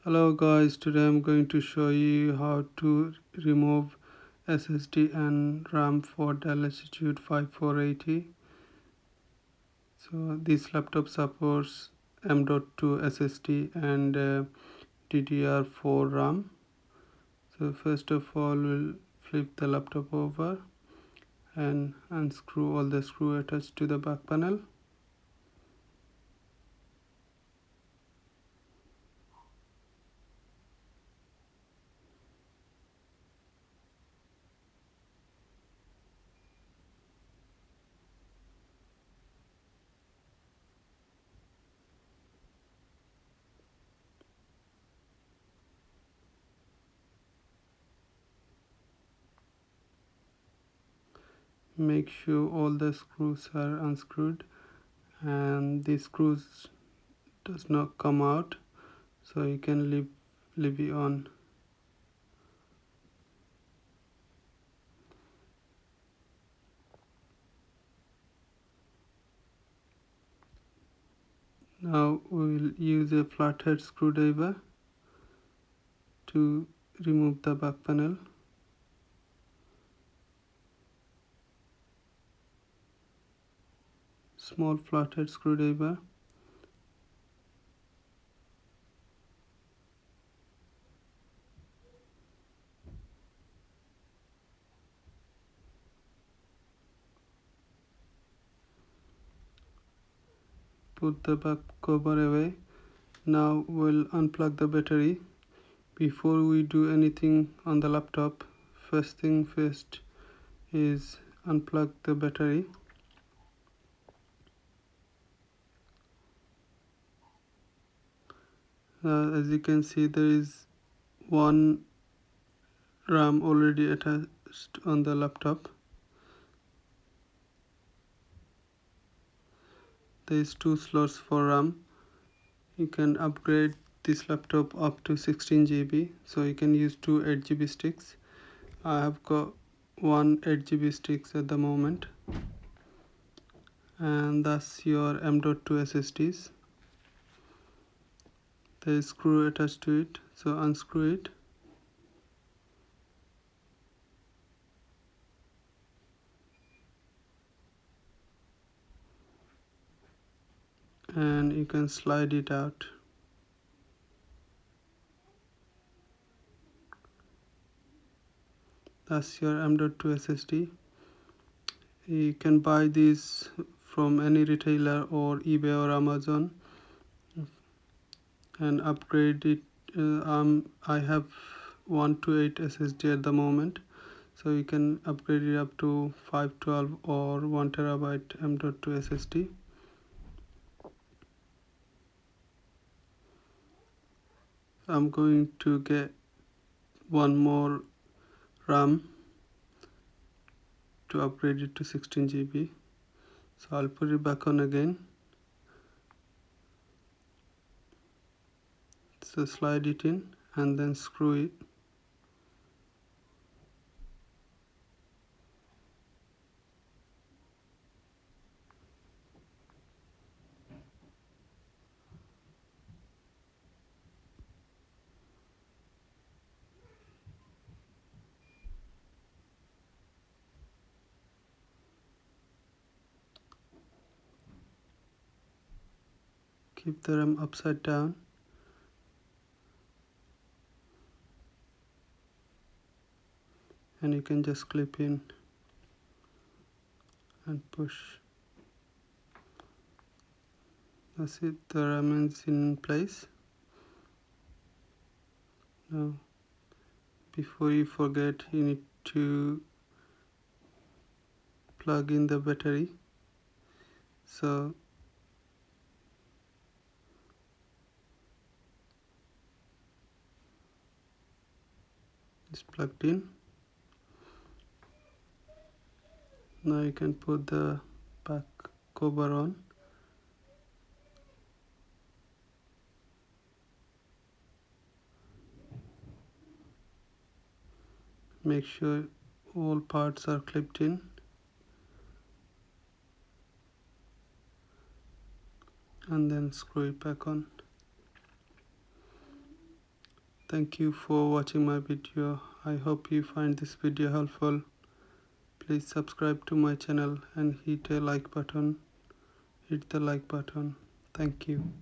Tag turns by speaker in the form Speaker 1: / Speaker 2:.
Speaker 1: Hello guys, today I'm going to show you how to remove SSD and RAM for Dell Latitude 5480. So this laptop supports M.2 SSD and DDR4 RAM. So first of all, we'll flip the laptop over and unscrew all the screws attached to the back panel. Make sure all the screws are unscrewed and the screws does not come out, so you can leave it on. Now we will use a flathead screwdriver to remove the back panel. Small flathead screwdriver. Put the back cover away. Now we'll unplug the battery. Before we do anything on the laptop, first thing first is unplug the battery. As you can see, there is one RAM already attached on the laptop. There is two slots for RAM. You can upgrade this laptop up to 16 GB, so you can use two 8 GB sticks. I have got one 8 GB sticks at the moment, and that's your M.2 SSDs. There is screw attached to it, so unscrew it. And you can slide it out. That's your M.2 SSD. You can buy these from any retailer or eBay or Amazon and upgrade it. I have 128 SSD at the moment, so you can upgrade it up to 512 or 1 terabyte M.2 SSD. I'm going to get one more RAM to upgrade it to 16 GB. So I'll put it back on again. So slide it in and then screw it. Keep the RAM upside down. And you can just clip in and push. That's it, the RAM is in place. Now, before you forget, you need to plug in the battery. So it's plugged in. Now you can put the back cover on. Make sure all parts are clipped in. And then screw it back on. Thank you for watching my video. I hope you find this video helpful. Please subscribe to my channel and hit the like button. Thank you.